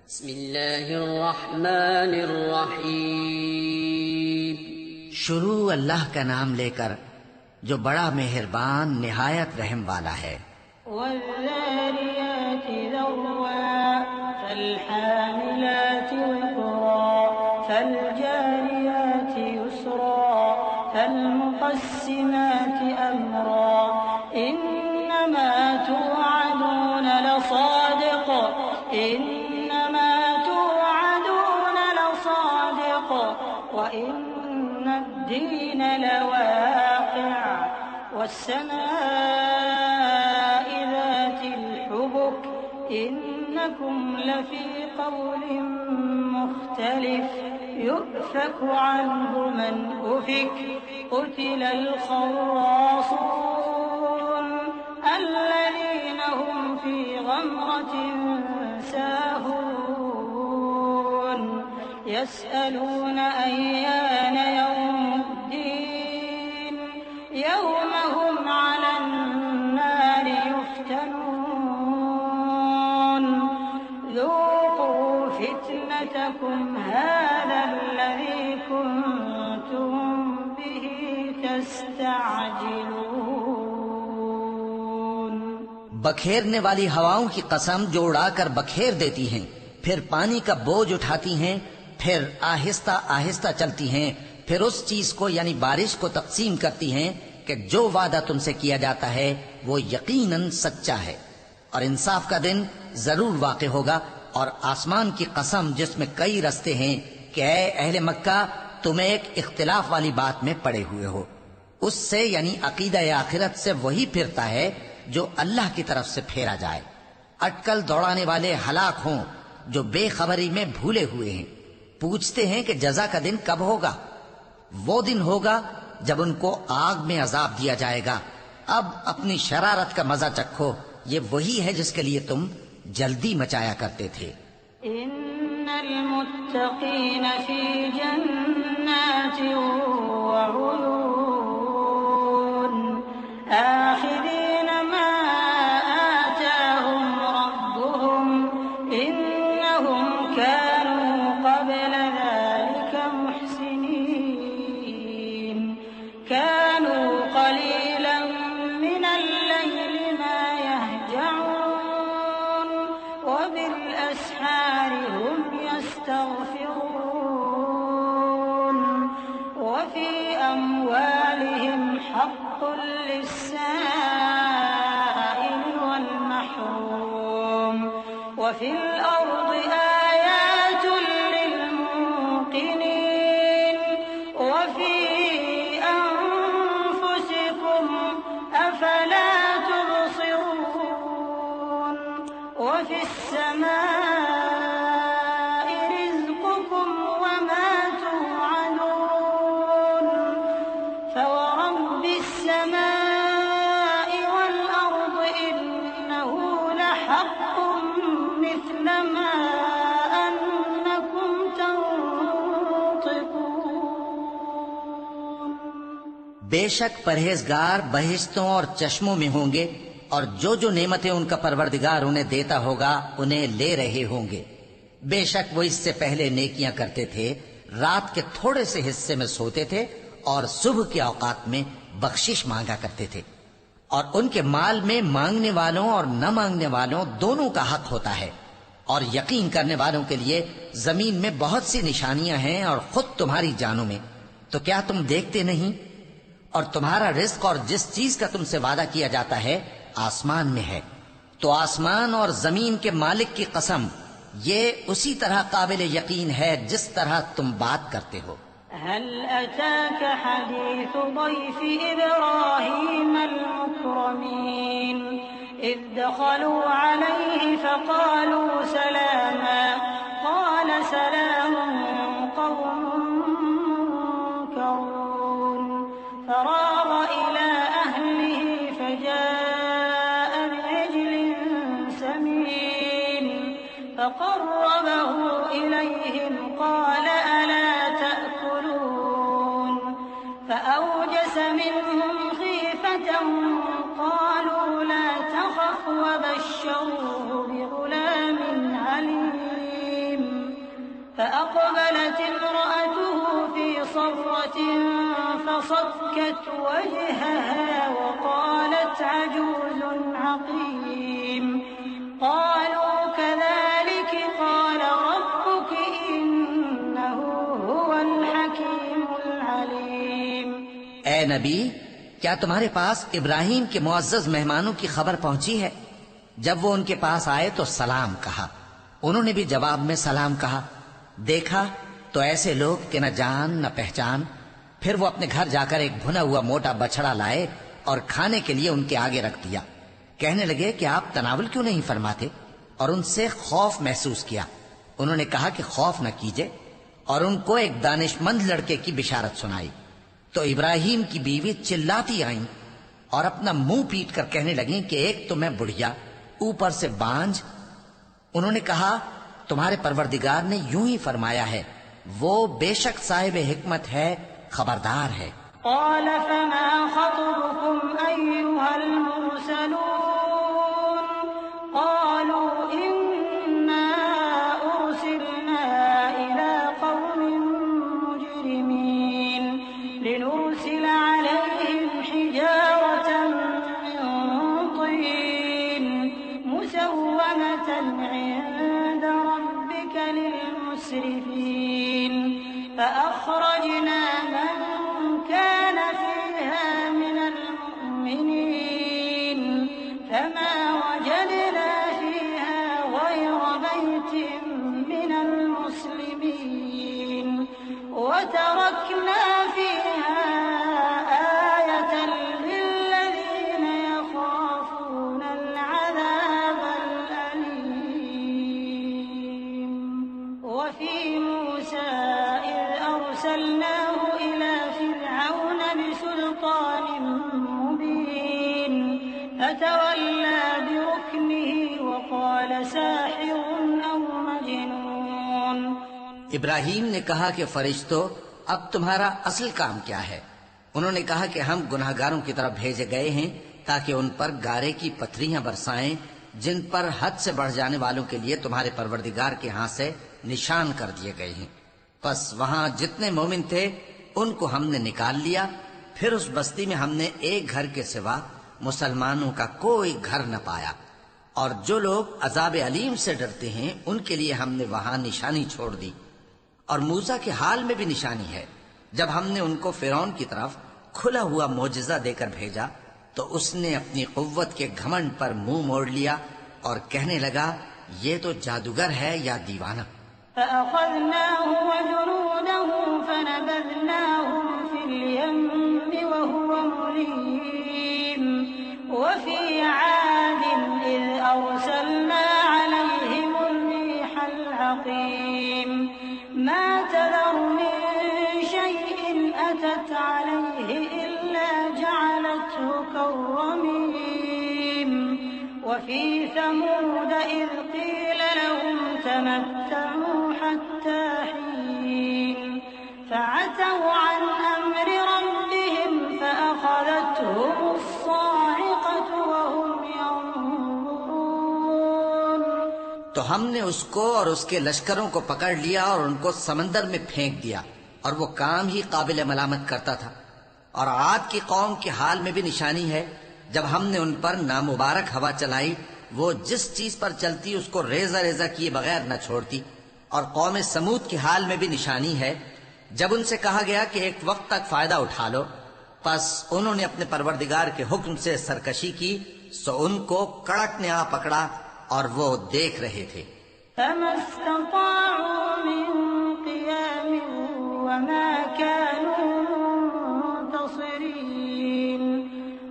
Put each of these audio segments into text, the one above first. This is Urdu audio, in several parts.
بسم اللہ الرحمن الرحیم. شروع اللہ کا نام لے کر جو بڑا مہربان نہایت رحم والا ہے. والذاريات ذروا فالحاملات وقرا فالجاريات يسرا فالمقسمات أمرا إنما توعدون لصادق إنما توعدون لصادق وإن الدين لواقع والسماء ذات الحبك إنكم لفي قول مختلف يؤفك عنه من أفك قتل الخراصون الذين هم في غمرة ساهون يسألون أيان يوم الدين يوم هم على النار يفتنون ذوقوا فتنتكم هذا الذي كنتم به تستعجلون. بکھیرنے والی ہواؤں کی قسم جو اڑا کر بکھیر دیتی ہیں، پھر پانی کا بوجھ اٹھاتی ہیں، پھر آہستہ آہستہ چلتی ہیں، پھر اس چیز کو یعنی بارش کو تقسیم کرتی ہیں کہ جو وعدہ تم سے کیا جاتا ہے وہ یقیناً سچا ہے، اور انصاف کا دن ضرور واقع ہوگا. اور آسمان کی قسم جس میں کئی رستے ہیں کہ اے اہل مکہ تم ایک اختلاف والی بات میں پڑے ہوئے ہو. اس سے یعنی عقیدہ آخرت سے وہی پھرتا ہے جو اللہ کی طرف سے پھیرا جائے. اٹکل دوڑانے والے ہلاک ہوں جو بے خبری میں بھولے ہوئے ہیں. پوچھتے ہیں کہ جزا کا دن کب ہوگا؟ وہ دن ہوگا جب ان کو آگ میں عذاب دیا جائے گا. اب اپنی شرارت کا مزہ چکھو، یہ وہی ہے جس کے لیے تم جلدی مچایا کرتے تھے. إن المتقين في جنات وعيون آخذين ما آتاهم ربهم إنهم كانوا قبل ذلك محسنين كانوا قليلا من الليل ما يهجعون وبالأسحار هم يستغفرون وفي أموالهم حق للسائل والمحروم وفي الأرض آيات للموقنين وفي أنفسكم أفلا تبصرون وفي السماء رزقكم وما توعدون فورب السماء والأرض إنه لحق مثل ما أنكم تنطقون. بے شک پرہیزگار بہشتوں اور چشموں میں ہوں گے، اور جو نعمتیں ان کا پروردگار انہیں دیتا ہوگا انہیں لے رہے ہوں گے. بے شک وہ اس سے پہلے نیکیاں کرتے تھے، رات کے تھوڑے سے حصے میں سوتے تھے اور صبح کے اوقات میں بخشش مانگا کرتے تھے. اور ان کے مال میں مانگنے والوں اور نہ مانگنے والوں دونوں کا حق ہوتا ہے. اور یقین کرنے والوں کے لیے زمین میں بہت سی نشانیاں ہیں اور خود تمہاری جانوں میں. تو کیا تم دیکھتے نہیں؟ اور تمہارا رزق اور جس چیز کا تم سے وعدہ کیا جاتا ہے آسمان میں ہے. تو آسمان اور زمین کے مالک کی قسم، یہ اسی طرح قابل یقین ہے جس طرح تم بات کرتے ہو. هل أتاك حديث ضيف إبراهيم المكرمين إذ دخلوا عليه فقالوا سلاما قال سلام قوم منكرون فراغ إلى أهله فجاء بعجل سمين فقربه إليهم قال ألا تأكلون فأوجس منهم خيفة قالوا لا تخف وبشروه بغلام عليم فأقبلت امرأته في صرة فصكت وجهها وقالت عجوز عقيم قالوا كذلك قال ربك إنه هو الحكيم العليم۔ اے نبی، کیا تمہارے پاس ابراہیم کے معزز مہمانوں کی خبر پہنچی ہے؟ جب وہ ان کے پاس آئے تو سلام کہا، انہوں نے بھی جواب میں سلام کہا۔ دیکھا تو ایسے لوگ کہ نہ جان نہ پہچان۔ پھر وہ اپنے گھر جا کر ایک بھنا ہوا موٹا بچڑا لائے اور کھانے کے لیے ان کے آگے رکھ دیا۔ کہنے لگے کہ آپ تناول کیوں نہیں فرماتے؟ اور ان سے خوف محسوس کیا۔ انہوں نے کہا کہ خوف نہ کیجے، اور ان کو ایک دانش مند لڑکے کی بشارت سنائی۔ تو ابراہیم کی بیوی چلاتی آئیں اور اپنا منہ پیٹ کر کہنے لگیں کہ ایک تو میں بڑھیا، اوپر سے بانجھ۔ انہوں نے کہا تمہارے پروردگار نے یوں ہی فرمایا ہے، وہ بے شک صاحب حکمت ہے، خبردار ہے۔ قال فما خطبكم أيها المرسلون قالوا إنا أرسلنا إلى قوم مجرمين لنرسل عليهم حجارة من طين مسومة عند ربك للمسرفين فأخرجنا من كان فيها من المؤمنين فما وجدنا فيها غير بيت من المسلمين وتركنا فيها آية للذين يخافون العذاب الأليم وفي موسى إذ أرسلناه إلى فرعون بسلطان مبين فتولى بركنه وقال ساحر أو مجنون۔ ابراہیم نے کہا کہ فرشتوں، اب تمہارا اصل کام کیا ہے؟ انہوں نے کہا کہ ہم گناہگاروں کی طرف بھیجے گئے ہیں تاکہ ان پر گارے کی پتھریاں برسائیں جن پر حد سے بڑھ جانے والوں کے لیے تمہارے پروردگار کے ہاں سے نشان کر دیے گئے ہیں۔ بس وہاں جتنے مومن تھے ان کو ہم نے نکال لیا، پھر اس بستی میں ہم نے ایک گھر کے سوا مسلمانوں کا کوئی گھر نہ پایا، اور جو لوگ عذاب علیم سے ڈرتے ہیں ان کے لیے ہم نے وہاں نشانی چھوڑ دی۔ اور موسیٰ کے حال میں بھی نشانی ہے، جب ہم نے ان کو فرعون کی طرف کھلا ہوا معجزہ دے کر بھیجا تو اس نے اپنی قوت کے گھمنڈ پر منہ موڑ لیا اور کہنے لگا یہ تو جادوگر ہے یا دیوانہ۔ فأخذناه وجنوده فنبذناهم في اليم وهو مليم وفي عاد إذ أرسلنا عليهم الريح العقيم ما تذر من شيء أتت عليه إلا جعلته كالرميم وفي ثمود إذ قيل لهم تمتعوا حتى حين فعتوا عن أمر ربهم فأخذتهم الصاعقة وهم ينظرون۔ تو ہم نے اس کو اور اس کے لشکروں کو پکڑ لیا اور ان کو سمندر میں پھینک دیا، اور وہ کام ہی قابل ملامت کرتا تھا۔ اور عاد کی قوم کے حال میں بھی نشانی ہے، جب ہم نے ان پر نامبارک ہوا چلائی، وہ جس چیز پر چلتی اس کو ریزہ ریزہ کیے بغیر نہ چھوڑتی۔ اور قوم سمود کے حال میں بھی نشانی ہے، جب ان سے کہا گیا کہ ایک وقت تک فائدہ اٹھا لو، پس انہوں نے اپنے پروردگار کے حکم سے سرکشی کی، سو ان کو کڑک نے آ پکڑا اور وہ دیکھ رہے تھے۔ فما استطاعوا من قيام وما كانوا منتصرين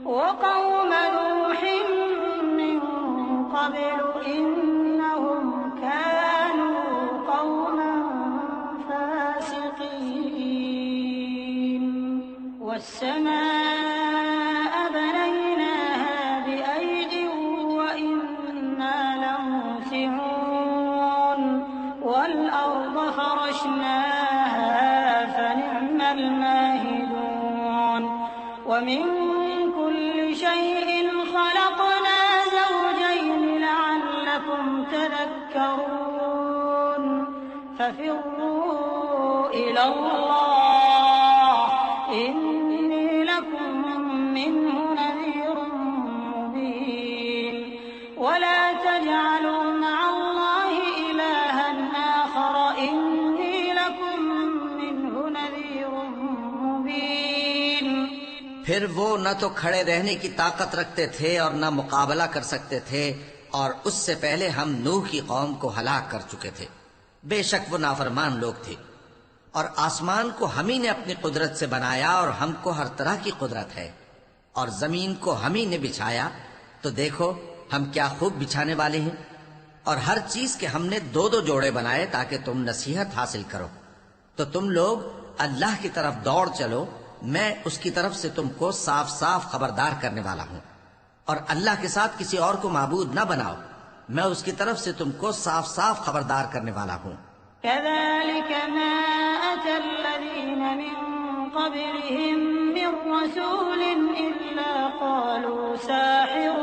وقوم نوح من قبل إنهم كانوا قوما فاسقين والسماء بنيناها بأيد وإنا لموسعون والأرض فرشناها فنعم الماهدون ومن كل شيء خلقنا زوجين لعلكم تذكرون ففروا إلى الله إني لكم منه نذير مبين ولا تجعلوا مع الله إلها آخر إني لكم منه نذير مبين. پھر وہ نہ تو کھڑے رہنے کی طاقت رکھتے تھے اور نہ مقابلہ کر سکتے تھے، اور اس سے پہلے ہم نوح کی قوم کو ہلاک کر چکے تھے. بے شک وہ نافرمان لوگ تھے. اور آسمان کو ہم ہی نے اپنی قدرت سے بنایا اور ہم کو ہر طرح کی قدرت ہے، اور زمین کو ہم ہی نے بچھایا، تو دیکھو ہم کیا خوب بچھانے والے ہیں. اور ہر چیز کے ہم نے دو دو جوڑے بنائے تاکہ تم نصیحت حاصل کرو. تو تم لوگ اللہ کی طرف دوڑ چلو، میں اس کی طرف سے تم کو صاف صاف خبردار کرنے والا ہوں. اور اللہ کے ساتھ کسی اور کو معبود نہ بناؤ، میں اس کی طرف سے تم کو صاف صاف خبردار کرنے والا ہوں. كذلك ما أتى الذين من قبلهم من رسول إلا قالوا ساحر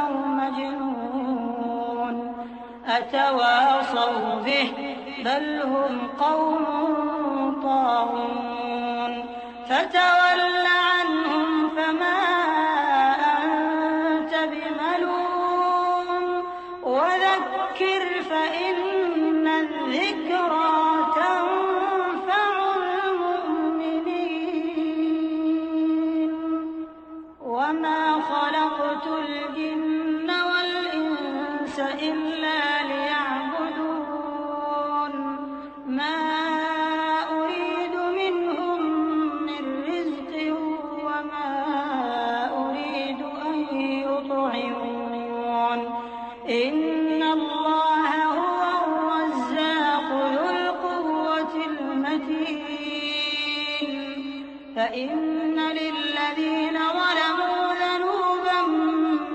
أو مجنون أتواصوا به بل هم قوم طاغون فتول عنهم فما أنت بملوم وذكر فإن الذكرى تنفع المؤمنين وما خلقت الجن والإنس إلا ليعبدون ما أريد منهم من رزق وما أريد أن يطعمون إن الله هو الرزاق ذو القوة المتين فإن للذين ظلموا ذنوبا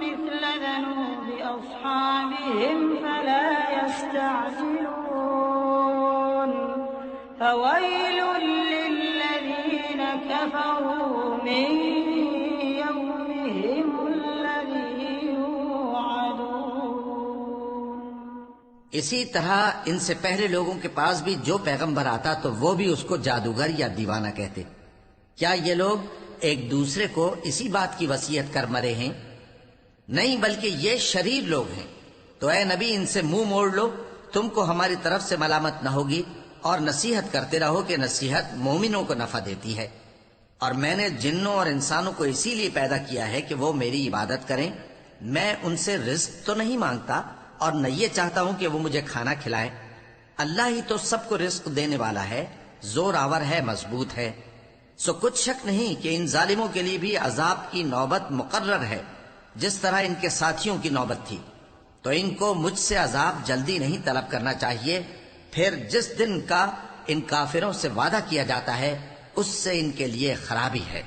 مثل ذنوب أصحابهم فلا يستعجلون فويل للذين كفروا من يومهم الذي يوعدون. اسی طرح ان سے پہلے لوگوں کے پاس بھی جو پیغمبر آتا تو وہ بھی اس کو جادوگر یا دیوانہ کہتے. کیا یہ لوگ ایک دوسرے کو اسی بات کی وصیت کر مرے ہیں؟ نہیں، بلکہ یہ شریر لوگ ہیں. تو اے نبی ان سے منہ موڑ لو، تم کو ہماری طرف سے ملامت نہ ہوگی، اور نصیحت کرتے رہو کہ نصیحت مومنوں کو نفع دیتی ہے. اور میں نے جنوں اور انسانوں کو اسی لیے پیدا کیا ہے کہ وہ میری عبادت کریں. میں ان سے رزق تو نہیں مانگتا اور نہ یہ چاہتا ہوں کہ وہ مجھے کھانا کھلائیں. اللہ ہی تو سب کو رزق دینے والا ہے، زور آور ہے، مضبوط ہے. سو کچھ شک نہیں کہ ان ظالموں کے لیے بھی عذاب کی نوبت مقرر ہے، جس طرح ان کے ساتھیوں کی نوبت تھی. تو ان کو مجھ سے عذاب جلدی نہیں طلب کرنا چاہیے. پھر جس دن کا ان کافروں سے وعدہ کیا جاتا ہے اس سے ان کے لیے خرابی ہے.